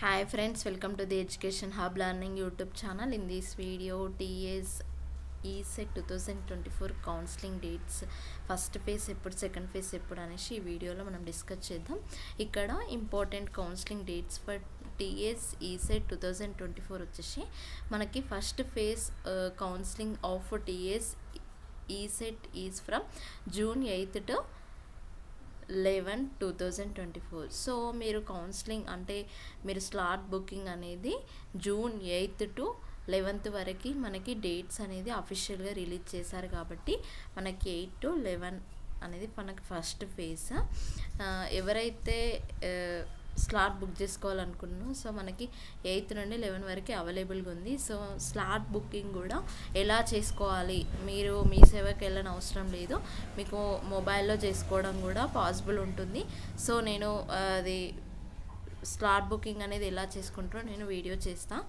Hi friends, welcome to the Education Hub Learning YouTube channel. In this video, TA's ESET 2024 counselling dates first phase ఎప్పుడు, second phase ఎప్పుడు అనేసి ఈ వీడియోలో మనం discuss చేద్దాం. ఇక్కడ important counselling dates for TS ECET 2024 వచ్చేసి మనకి first phase counselling of TS ECET is from June 8th to 11/2024. So మీరు కౌన్సిలింగ్ అంటే మీరు స్లాట్ బుకింగ్ అనేది June 8th to 11th వరకు మనకి డేట్స్ అనేది అఫీషియల్గా రిలీజ్ చేశారు. కాబట్టి మనకి 8 to 11 అనేది మనకి ఫస్ట్ ఫేజ్. ఎవరైతే స్లాట్ బుక్ చేసుకోవాలనుకున్నాను, సో మనకి 8 నుండి 11 వరకు అవైలబుల్గా ఉంది. సో స్లాట్ బుకింగ్ కూడా ఎలా చేసుకోవాలి, మీరు మీ సేవకి వెళ్ళని అవసరం లేదు, మీకు మొబైల్లో చేసుకోవడం కూడా పాసిబుల్ ఉంటుంది. సో నేను అది స్లాట్ బుకింగ్ అనేది ఎలా చేసుకుంటారో నేను వీడియో చేస్తాను.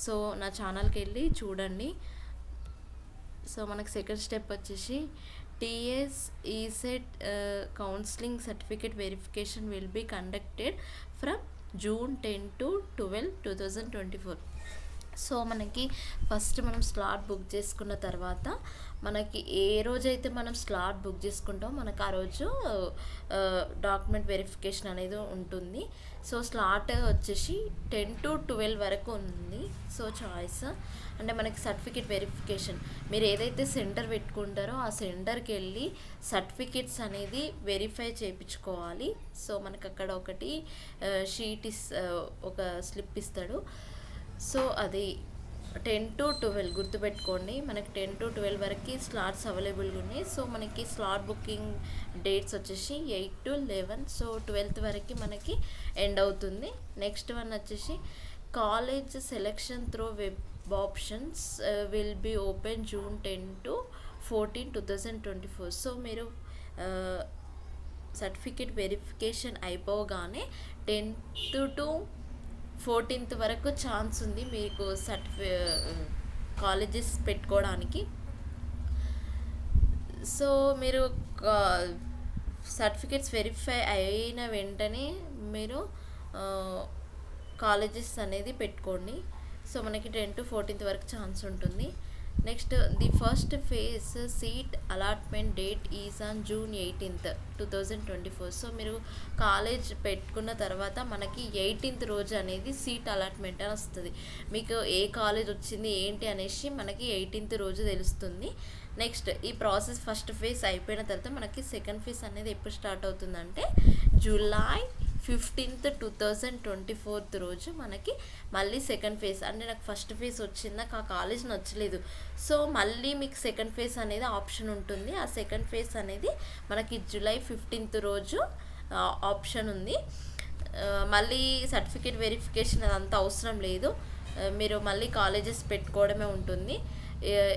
సో నా ఛానల్కి వెళ్ళి చూడండి. సో మనకి సెకండ్ స్టెప్ వచ్చేసి TS ECET counselling certificate verification will be conducted from June 10 to 12, 2024. So మనకి ఫస్ట్ మనం స్లాట్ బుక్ చేసుకున్న తర్వాత మనకి ఏ రోజైతే మనం స్లాట్ బుక్ చేసుకుంటామో మనకు ఆ రోజు డాక్యుమెంట్ వెరిఫికేషన్ అనేది ఉంటుంది. సో స్లాట్ వచ్చేసి 10 to 12 వరకు ఉంది. సో చాయిస్ అంటే మనకి సర్టిఫికేట్ వెరిఫికేషన్, మీరు ఏదైతే సెంటర్ పెట్టుకుంటారో ఆ సెంటర్కి వెళ్ళి సర్టిఫికేట్స్ అనేది వెరిఫై చేయించుకోవాలి. సో మనకు అక్కడ ఒకటి షీట్ ఒక స్లిప్ ఇస్తాడు. సో అది 10 to 12 గుర్తుపెట్టుకోండి. మనకి 10 to 12 వరకు స్లాట్స్ అవైలబుల్గా ఉన్నాయి. సో మనకి స్లాట్ బుకింగ్ డేట్స్ వచ్చేసి 8 to 11. సో 12th వరకు మనకి ఎండ్ అవుతుంది. నెక్స్ట్ వన్ వచ్చేసి college selection through web options will be open June 10 to 14, 2024. So మీరు సర్టిఫికేట్ వెరిఫికేషన్ అయిపోగానే 10th to 14th వరకు ఛాన్స్ ఉంది మీకు కాలేజెస్ పెట్టుకోవడానికి. సో మీరు సర్టిఫికేట్స్ వెరిఫై అయిన వెంటనే మీరు కాలేజెస్ అనేది పెట్టుకోండి. సో మనకి 10 to 14th వరకు ఛాన్స్ ఉంటుంది. Next the first phase seat allotment date is on June 18th, 2024. So మీరు కాలేజ్ పెట్టుకున్న తర్వాత మనకి 18th రోజు అనేది సీట్ అలాట్మెంట్ అని వస్తుంది. మీకు ఏ కాలేజ్ వచ్చింది ఏంటి అనేసి మనకి 18th రోజు తెలుస్తుంది. నెక్స్ట్ ఈ ప్రాసెస్ ఫస్ట్ ఫేజ్ అయిపోయిన తర్వాత మనకి సెకండ్ ఫేజ్ అనేది ఎప్పుడు స్టార్ట్ అవుతుందంటే July 15th, 2024 రోజు మనకి మళ్ళీ సెకండ్ ఫేజ్. అంటే నాకు ఫస్ట్ ఫేజ్ వచ్చింది, నాకు ఆ కాలేజ్ నచ్చలేదు, సో మళ్ళీ మీకు సెకండ్ ఫేజ్ అనేది ఆప్షన్ ఉంటుంది. ఆ సెకండ్ ఫేజ్ అనేది మనకి July 15th రోజు ఆప్షన్ ఉంది. మళ్ళీ సర్టిఫికేట్ వెరిఫికేషన్ అదంతా అవసరం లేదు, మీరు మళ్ళీ కాలేజెస్ పెట్టుకోవడమే ఉంటుంది.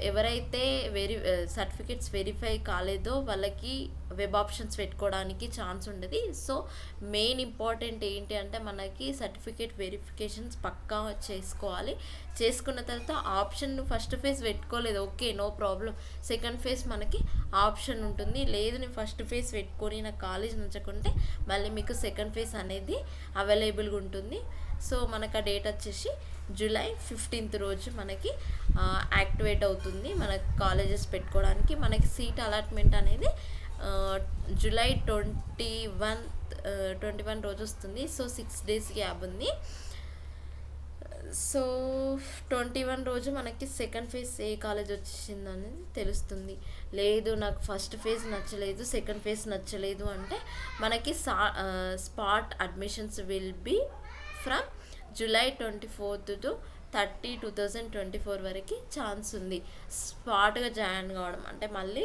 ఎవరైతే సర్టిఫికేట్స్ వెరిఫై కాలేదో వాళ్ళకి వెబ్ ఆప్షన్స్ పెట్టుకోవడానికి ఛాన్స్ ఉండదు. సో మెయిన్ ఇంపార్టెంట్ ఏంటి అంటే మనకి సర్టిఫికేట్ వెరిఫికేషన్స్ పక్కా చేసుకోవాలి. చేసుకున్న తర్వాత ఆప్షన్ ఫస్ట్ ఫేజ్ పెట్టుకోలేదు, okay no problem, second phase మనకి ఆప్షన్ ఉంటుంది. లేదు నేను ఫస్ట్ ఫేజ్ పెట్టుకొని నాకు కాలేజ్ నచ్చకుంటే మళ్ళీ మీకు సెకండ్ ఫేజ్ అనేది అవైలబుల్గా ఉంటుంది. సో మనకు ఆ డేట్ వచ్చేసి July 15th రోజు మనకి యాక్టివేట్ అవుతుంది మన కాలేజెస్ పెట్టుకోవడానికి. మనకి సీట్ అలాట్మెంట్ అనేది July 21 రోజు వస్తుంది. సో 6 days గ్యాప్ ఉంది. సో 21 రోజు మనకి సెకండ్ ఫేజ్ ఏ కాలేజ్ వచ్చింది అనేది తెలుస్తుంది. లేదు నాకు ఫస్ట్ ఫేజ్ నచ్చలేదు, సెకండ్ ఫేజ్ నచ్చలేదు అంటే మనకి spot admissions will be from July 24th to 30, 2024 వరకు ఛాన్స్ ఉంది స్పాట్గా జాయిన్ కావడం. అంటే మళ్ళీ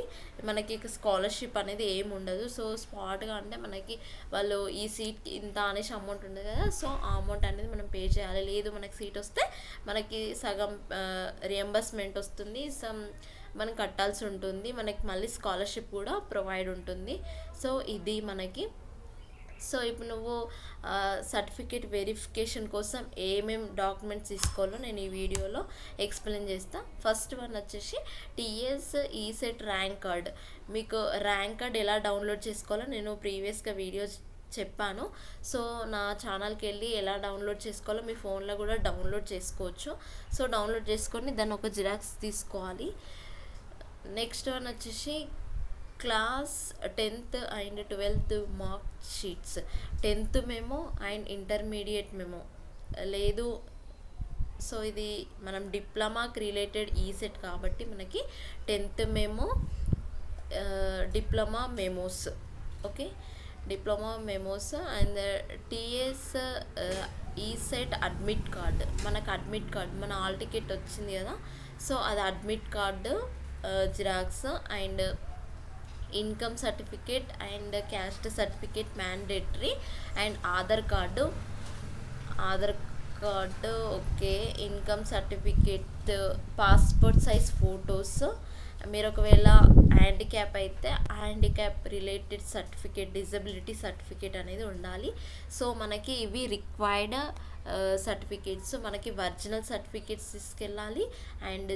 మనకి స్కాలర్షిప్ అనేది ఏమి ఉండదు. సో స్పాట్గా అంటే మనకి వాళ్ళు ఈ సీట్కి ఇంత అనేసి అమౌంట్ ఉంటుంది కదా, సో ఆ అమౌంట్ అనేది మనం పే చేయాలి. లేదు మనకి సీట్ వస్తే మనకి సగం రియంబర్స్మెంట్ వస్తుంది, మనం కట్టాల్సి ఉంటుంది. మనకి మళ్ళీ స్కాలర్షిప్ కూడా ప్రొవైడ్ ఉంటుంది. సో ఇది మనకి. సో ఇప్పుడు నువ్వు సర్టిఫికేట్ వెరిఫికేషన్ కోసం ఏమేమి డాక్యుమెంట్స్ తీసుకోవాలో నేను ఈ వీడియోలో ఎక్స్ప్లెయిన్ చేస్తాను. ఫస్ట్ వన్ వచ్చేసి టీఎస్ ఈసెట్ ర్యాంక్ కార్డ్. మీకు ర్యాంక్ కార్డ్ ఎలా డౌన్లోడ్ చేసుకోవాలో నేను ప్రీవియస్గా వీడియోస్ చెప్పాను. సో నా ఛానల్కి వెళ్ళి ఎలా డౌన్లోడ్ చేసుకోవాలో మీ ఫోన్లో కూడా డౌన్లోడ్ చేసుకోవచ్చు. సో డౌన్లోడ్ చేసుకొని దాన్ని ఒక జిరాక్స్ తీసుకోవాలి. నెక్స్ట్ వన్ వచ్చేసి class 10th and 12th mark sheets. 10th memo and intermediate memo లేదు. సో ఇది మనం డిప్లొమాకి రిలేటెడ్ ఈ సెట్ కాబట్టి మనకి 10th memo, diploma memos. Okay, diploma memos and TS ఈ సెట్ అడ్మిట్ కార్డ్. మనకు అడ్మిట్ కార్డ్ మన హాల్ టికెట్ వచ్చింది కదా, సో అది admit card xerox and income certificate and caste certificate mandatory and Aadhaar card. Okay, income certificate, passport size photos. మీరు ఒకవేళ handicap అయితే handicap related certificate, disability certificate అనేది ఉండాలి. సో మనకి ఇవి రిక్వైర్డ్ సర్టిఫికేట్స్. మనకి ఒరిజినల్ సర్టిఫికేట్స్ తీసుకెళ్ళాలి అండ్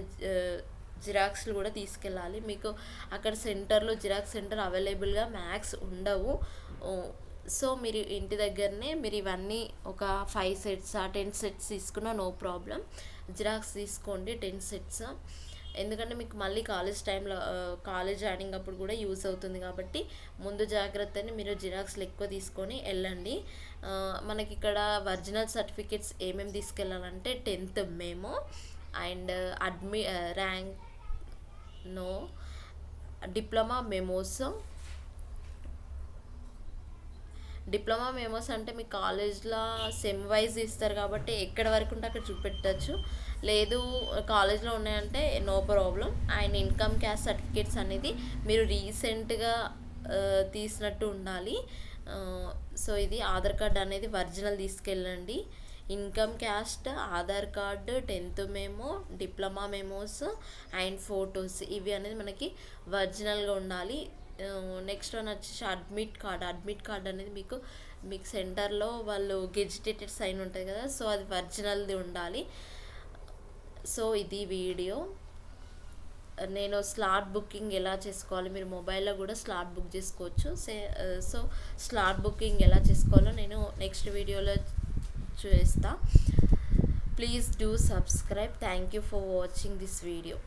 జిరాక్స్లు కూడా తీసుకెళ్ళాలి. మీకు అక్కడ సెంటర్లో జిరాక్స్ సెంటర్ అవైలబుల్గా మ్యాక్స్ ఉండవు. సో మీరు ఇంటి దగ్గరనే మీరు ఇవన్నీ ఒక 5 sets 10 sets తీసుకున్నా నో ప్రాబ్లం. జిరాక్స్ తీసుకోండి 10 sets, ఎందుకంటే మీకు మళ్ళీ కాలేజ్ టైంలో కాలేజ్ జాయినింగ్ అప్పుడు కూడా యూజ్ అవుతుంది కాబట్టి ముందు జాగ్రత్తని మీరు జిరాక్స్లు ఎక్కువ తీసుకొని వెళ్ళండి. మనకి ఇక్కడ ఒరిజినల్ సర్టిఫికేట్స్ ఏమేమి తీసుకెళ్ళాలంటే 10th memo and rank no, diploma memos. Diploma memos అంటే మీ కాలేజ్లో సెమ్ వైజ్ ఇస్తారు కాబట్టి ఎక్కడ వరకు ఉంటే అక్కడ చూపెట్టచ్చు. లేదు కాలేజ్లో ఉన్నాయంటే no problem. And income caste certificates అనేది మీరు రీసెంట్గా తీసినట్టు ఉండాలి. సో ఇది ఆధార్ కార్డ్ అనేది ఒరిజినల్ తీసుకెళ్ళండి. Income caste, Aadhaar card, 10th memo, diploma memos and photos ఇవి అనేది మనకి ఒరిజినల్గా ఉండాలి. నెక్స్ట్ వన్ వచ్చేసి అడ్మిట్ కార్డ్ అనేది మీకు సెంటర్లో వాళ్ళు గెజిటేటెడ్ సైన్ ఉంటుంది కదా, సో అది ఒరిజినల్ది ఉండాలి. సో ఇది వీడియో. నేను స్లాట్ బుకింగ్ ఎలా చేసుకోవాలి, మీరు మొబైల్లో కూడా స్లాట్ బుక్ చేసుకోవచ్చు. సో స్లాట్ బుకింగ్ ఎలా చేసుకోవాలో నేను నెక్స్ట్ వీడియోలో చూపిస్తా. Please do subscribe. Thank you for watching this video.